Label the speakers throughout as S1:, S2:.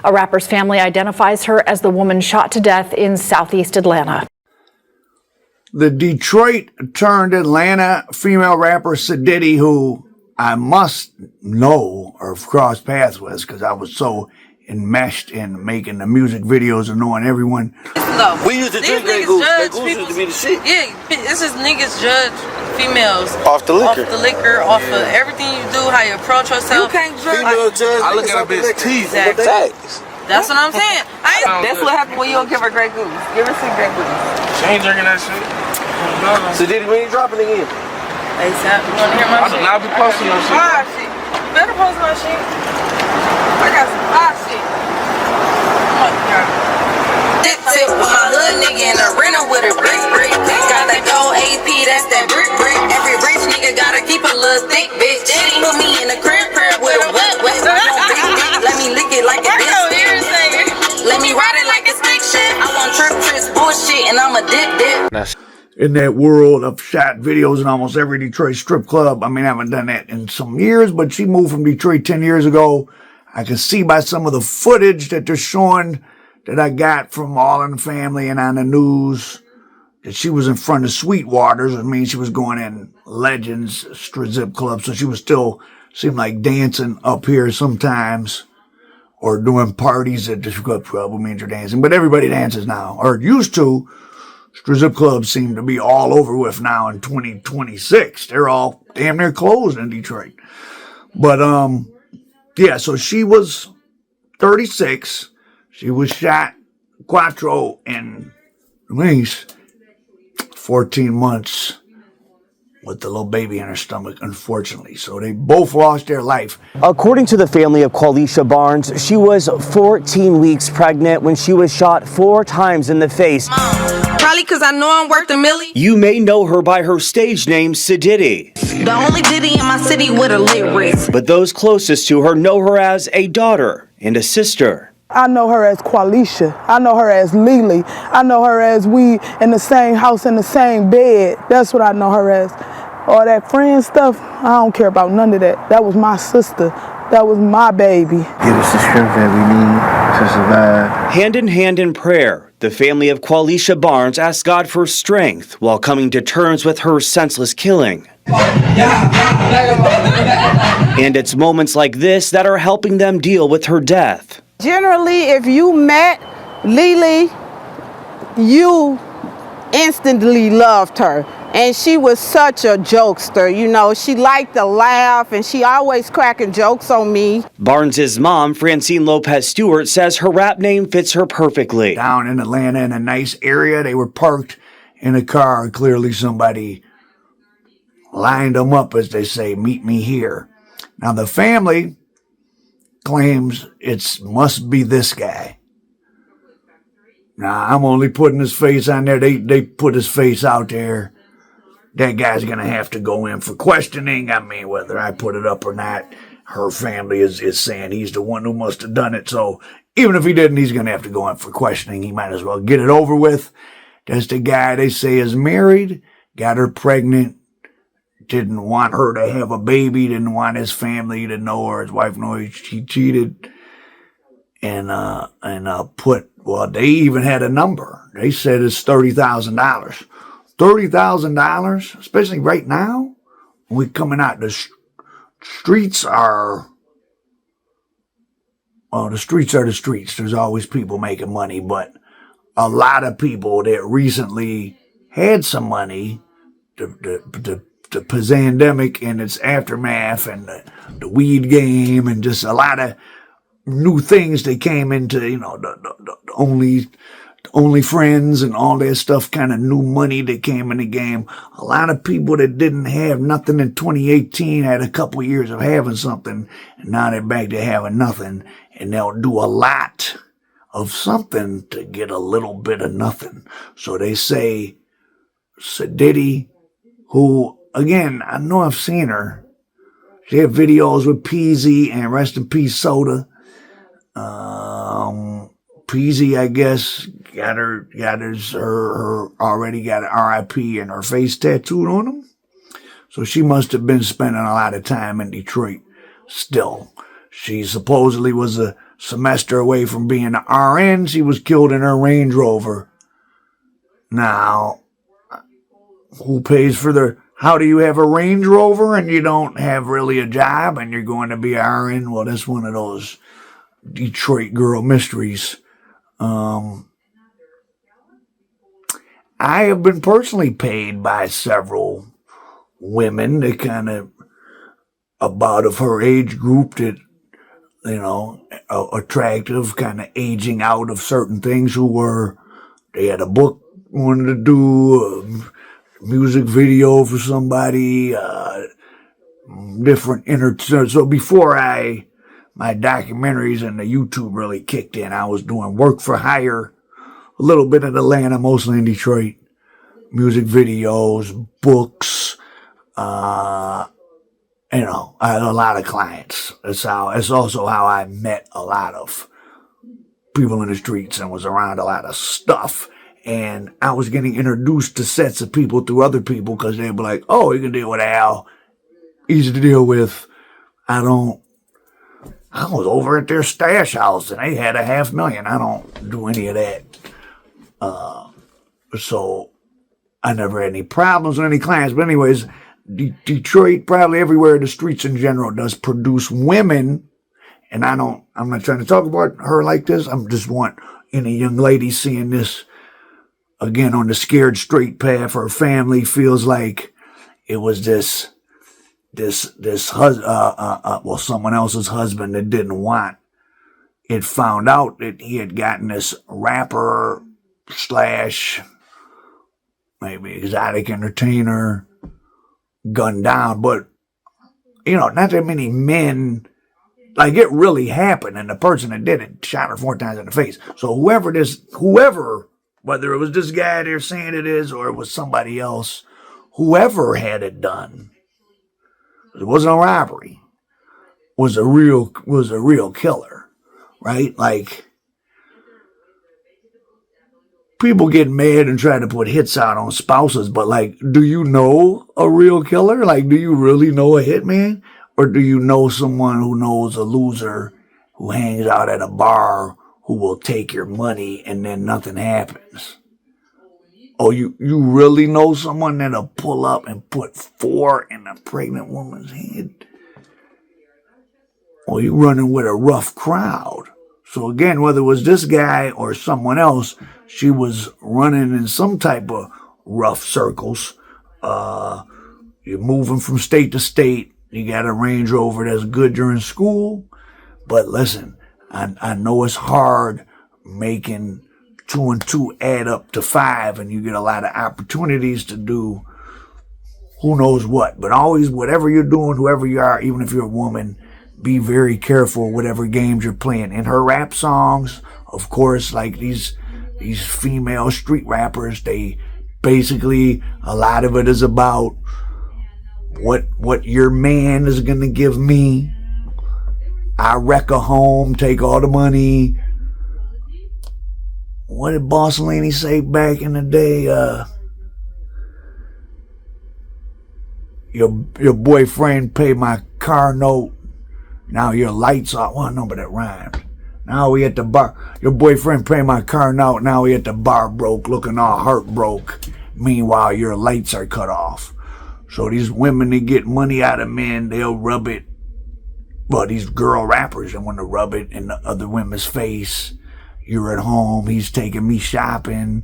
S1: A rapper's family identifies her as the woman shot to death in southeast Atlanta.
S2: The Detroit turned Atlanta female rapper Siditty, who I must know or have crossed paths with because I was so enmeshed in making the music videos and knowing everyone.
S3: No,
S4: we used to drink Grey Goose. Grey Goose used to be the shit.
S3: Yeah, it's just niggas judge females
S4: off the liquor.
S3: Off the liquor, off of everything you do, how you approach yourself.
S4: You can't judge. I look at a bitch teeth.
S3: Exactly. That's what I'm saying. That's what happens when you don't give her Grey Goose. Give her some Grey Goose.
S4: She ain't drinking that shit. So did we ain't dropping again?
S3: ASAP, you wanna hear my shit?
S4: I'll be posting your shit.
S3: Fire shit. You better post my shit. I got some fire shit. Tip with my hood nigga in a rental with a brick. Got that gold AP, that's that brick. Every rich nigga gotta keep a little thick, bitch. She put me in a crib with a wet. Let me lick it like a biscuit. Let me ride it like a stick shit. I want trips, bullshit, and I'm a dip.
S2: In that world of shot videos in almost every Detroit strip club. I mean, I haven't done that in some years, but she moved from Detroit 10 years ago. I can see by some of the footage that they're showing that I got from All in the Family and on the news that she was in front of Sweetwater's. I mean, she was going in Legends strip club, so she was still seemed like dancing up here sometimes or doing parties at the strip club. I mean, you're dancing, but everybody dances now, or used to. Strip clubs seem to be all over with now in 2026. They're all damn near closed in Detroit. But, yeah, so she was 36. She was shot quattro in at least 14 months with the little baby in her stomach, unfortunately. So they both lost their life.
S5: According to the family of Qualisha Barnes, she was 14 weeks pregnant when she was shot 4 times in the face.
S3: Probably because I know I'm worth a million.
S5: You may know her by her stage name, Siditty.
S3: The only Diddy in my city with a lit wrist.
S5: But those closest to her know her as a daughter and a sister.
S6: I know her as Qualisha. I know her as Lily. I know her as we in the same house in the same bed. That's what I know her as. All that friend stuff, I don't care about none of that. That was my sister. That was my baby.
S7: Give us the strength that we need to survive.
S5: Hand in hand in prayer, the family of Qualisha Barnes asked God for strength while coming to terms with her senseless killing. And it's moments like this that are helping them deal with her death.
S8: Generally, if you met Lily, you instantly loved her. And she was such a jokester, you know. She liked to laugh, and she always cracking jokes on me.
S5: Barnes's mom, Francine Lopez Stewart, says her rap name fits her perfectly.
S2: Down in Atlanta in a nice area, they were parked in a car. Clearly somebody lined them up, as they say, meet me here. Now the family claims it must be this guy. Now I'm only putting his face on there. They put his face out there. That guy's going to have to go in for questioning. I mean, whether I put it up or not, her family is saying he's the one who must have done it. So even if he didn't, he's going to have to go in for questioning. He might as well get it over with. That's the guy they say is married, got her pregnant, didn't want her to have a baby, didn't want his family to know or his wife know he cheated. And well, they even had a number. They said it's $30,000. $30,000, especially right now, when we're coming out, the streets are, well, the streets are the streets. There's always people making money, but a lot of people that recently had some money, the pandemic and its aftermath and the weed game and just a lot of new things that came into, you know, the only friends and all that stuff, kind of new money that came in the game. A lot of people that didn't have nothing in 2018 had a couple of years of having something, and now they're back to having nothing, and they'll do a lot of something to get a little bit of nothing. So they say Siditty, who, again, I know I've seen her. She had videos with Peasy and Rest in Peace Soda. Peasy, I guess, got her already got an RIP and her face tattooed on him. So she must have been spending a lot of time in Detroit still. She supposedly was a semester away from being an RN. She was killed in her Range Rover. Now, who pays for how do you have a Range Rover and you don't have really a job and you're going to be an RN? Well, that's one of those Detroit girl mysteries. I have been personally paid by several women that kind of about of her age group that, attractive, kind of aging out of certain things they had a book, wanted to do a music video for somebody, different so before my documentaries and the YouTube really kicked in, I was doing work for hire, a little bit in Atlanta, mostly in Detroit, music videos, books, I had a lot of clients. It's also how I met a lot of people in the streets and was around a lot of stuff. And I was getting introduced to sets of people through other people because they'd be like, oh, you can deal with Al. Easy to deal with. I was over at their stash house and they had $500,000. I don't do any of that. So I never had any problems with any clients. But anyways, Detroit, probably everywhere, the streets in general, does produce women. And I'm not trying to talk about her like this. I just want any young lady seeing this, again, on the scared straight path. Her family feels like it was someone else's husband that didn't want it, found out that he had gotten this rapper / maybe exotic entertainer gunned down. But, not that many men, like it really happened, and the person that did it shot her 4 times in the face. So whoever, whether it was this guy they're saying it is or it was somebody else, whoever had it done, it wasn't a robbery, was a real killer, right? Like, people get mad and try to put hits out on spouses, but like, do you know a real killer? Like, do you really know a hitman? Or do you know someone who knows a loser who hangs out at a bar who will take your money and then nothing happens? Oh, you really know someone that'll pull up and put 4 in a pregnant woman's head? Or you running with a rough crowd? So again, whether it was this guy or someone else, she was running in some type of rough circles. You're moving from state to state. You got a Range Rover that's good during school. But listen, I know it's hard making 2 and 2 add up to 5, and you get a lot of opportunities to do who knows what. But always, whatever you're doing, whoever you are, even if you're a woman, be very careful whatever games you're playing. In her rap songs, of course, like these female street rappers, they basically, a lot of it is about what your man is going to give me. I wreck a home, take all the money. What did Boss Laney say back in the day? Your boyfriend paid my car note. Now your lights off. Well, no, but it rhymed. Now we at the bar. Your boyfriend paid my car note. Now we at the bar broke, looking all heartbroke. Meanwhile, your lights are cut off. So these women, they get money out of men. They'll rub it. Well, these girl rappers, they want to rub it in the other women's face. You're at home. He's taking me shopping.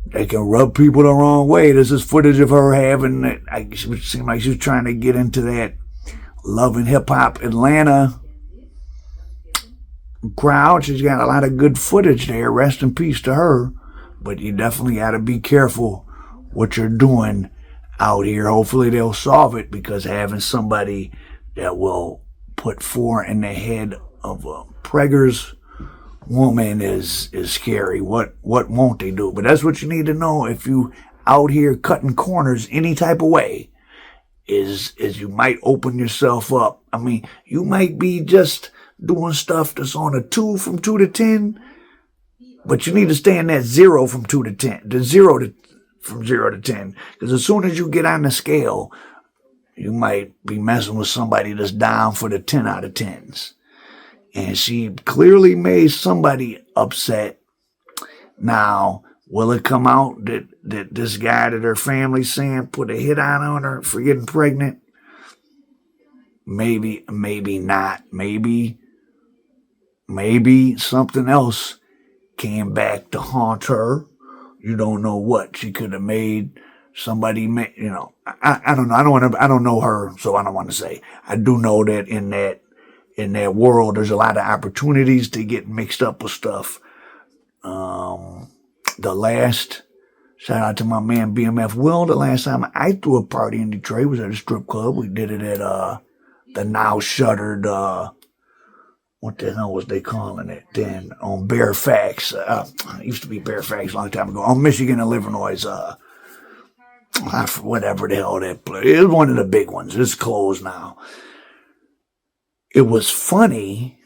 S2: They can rub people the wrong way. There's this footage of her having it. It seemed like she was trying to get into that Love and Hip Hop Atlanta crowd. She's got a lot of good footage there. Rest in peace to her. But you definitely got to be careful what you're doing out here. Hopefully they'll solve it, because having somebody that will put 4 in the head of a preggers woman is scary. What won't they do? But that's what you need to know if you out here cutting corners any type of way, is you might open yourself up. I mean, you might be just doing stuff that's on a 2 from 2 to 10, but you need to stay in that 0 from 2 to 10, from 0 to 10. Because as soon as you get on the scale, you might be messing with somebody that's down for the 10 out of 10s. And she clearly made somebody upset. Now, will it come out that this guy that her family's saying put a hit on her for getting pregnant? Maybe not. Maybe something else came back to haunt her. You don't know what she could have made. Somebody, I don't know. I don't know her, so I don't want to say. I do know that in that world, there's a lot of opportunities to get mixed up with stuff. Shout out to my man BMF Will. The last time I threw a party in Detroit was at a strip club. We did it at the now shuttered what the hell was they calling it then? On Fairfax. It used to be Fairfax a long time ago. On Michigan and Illinois. Whatever the hell that place. It was one of the big ones. It's closed now. It was funny.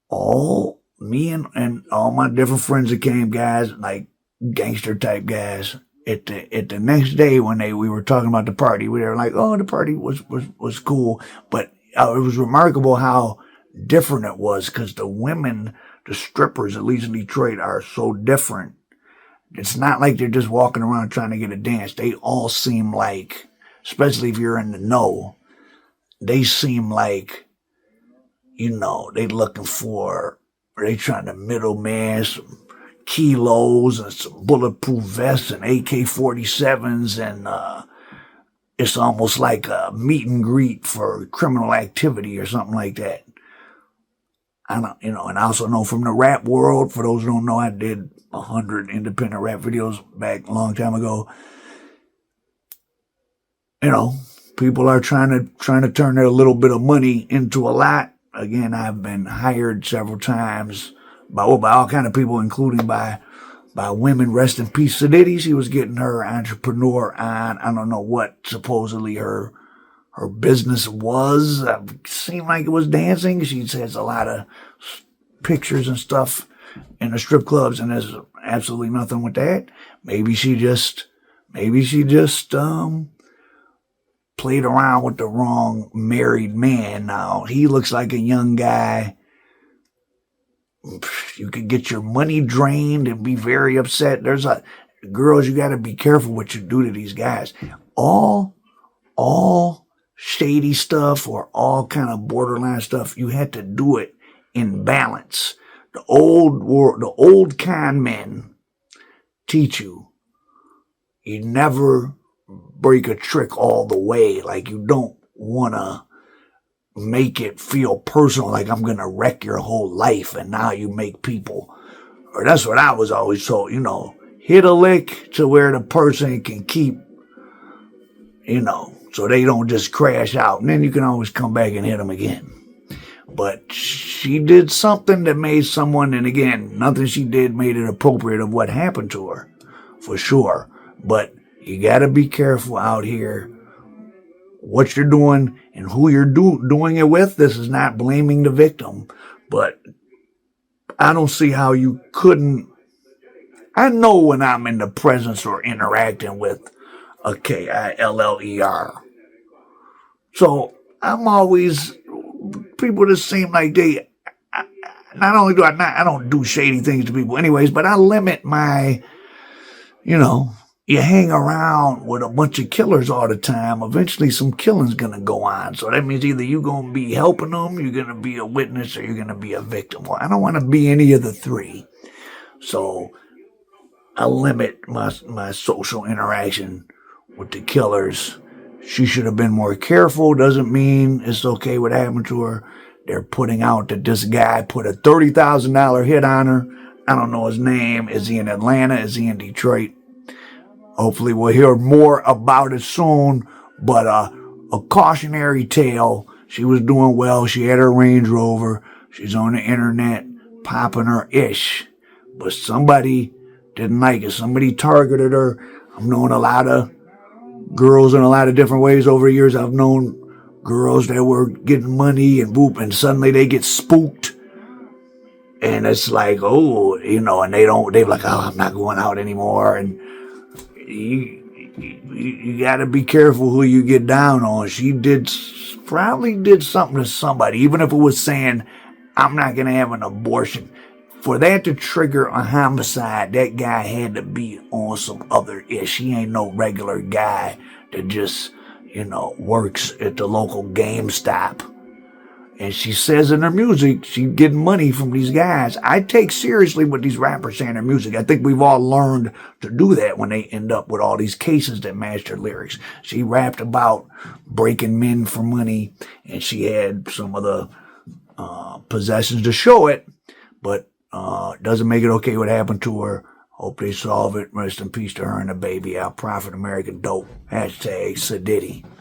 S2: All me and all my different friends that came, guys, like gangster type guys. At the next day when we were talking about the party, we were like, oh, the party was cool. But it was remarkable how different it was, because the women, the strippers, at least in Detroit, are so different. It's not like they're just walking around trying to get a dance. They all seem like, especially if you're in the know, they seem like, they looking for, or they trying to middleman some kilos and some bulletproof vests and AK-47s, and it's almost like a meet and greet for criminal activity or something like that. I don't, and I also know from the rap world, for those who don't know, I did 100 independent rap videos back a long time ago. People are trying to turn their little bit of money into a lot. Again, I've been hired several times by all kind of people, including by women. Rest in peace, Siditty. She was getting her entrepreneur on. I don't know what supposedly her business was. It seemed like it was dancing. She has a lot of pictures and stuff in the strip clubs, and there's absolutely nothing with that. Maybe she just played around with the wrong married man. Now, he looks like a young guy. You could get your money drained and be very upset. Girls, you got to be careful what you do to these guys. All shady stuff or all kind of borderline stuff, you had to do it in balance. The old con men teach you never break a trick all the way. Like, you don't want to make it feel personal, like I'm going to wreck your whole life and now you make people, or that's what I was always told, hit a lick to where the person can keep, so they don't just crash out, and then you can always come back and hit them again. But she did something that made someone, and again, nothing she did made it appropriate of what happened to her, for sure. But you got to be careful out here what you're doing and who you're doing it with. This is not blaming the victim, but I don't see how you couldn't. I know when I'm in the presence or interacting with a KILLER. So I'm always, people that seem like they, not only do I don't do shady things to people anyways, but I limit my, you hang around with a bunch of killers all the time, eventually some killing's going to go on. So that means either you're going to be helping them, you're going to be a witness, or you're going to be a victim. Well, I don't want to be any of the three. So I limit my social interaction with the killers. She should have been more careful. Doesn't mean it's okay what happened to her. They're putting out that this guy put a $30,000 hit on her. I don't know his name. Is he in Atlanta? Is he in Detroit? Hopefully we'll hear more about it soon. But a cautionary tale. She was doing well. She had her Range Rover. She's on the internet popping her ish. But somebody didn't like it. Somebody targeted her. I've known a lot of girls in a lot of different ways over the years. I've known girls that were getting money and boop, and suddenly they get spooked. And it's like, and they're like, oh, I'm not going out anymore. And you got to be careful who you get down on. She probably did something to somebody, even if it was saying, I'm not going to have an abortion. For that to trigger a homicide, that guy had to be on some other ish. He ain't no regular guy that just, works at the local GameStop. And she says in her music, she getting money from these guys. I take seriously what these rappers say in their music. I think we've all learned to do that when they end up with all these cases that match their lyrics. She rapped about breaking men for money, and she had some of the possessions to show it, but doesn't make it okay what happened to her. Hope they solve it. Rest in peace to her and the baby. Our prophet American dope. #Siditty.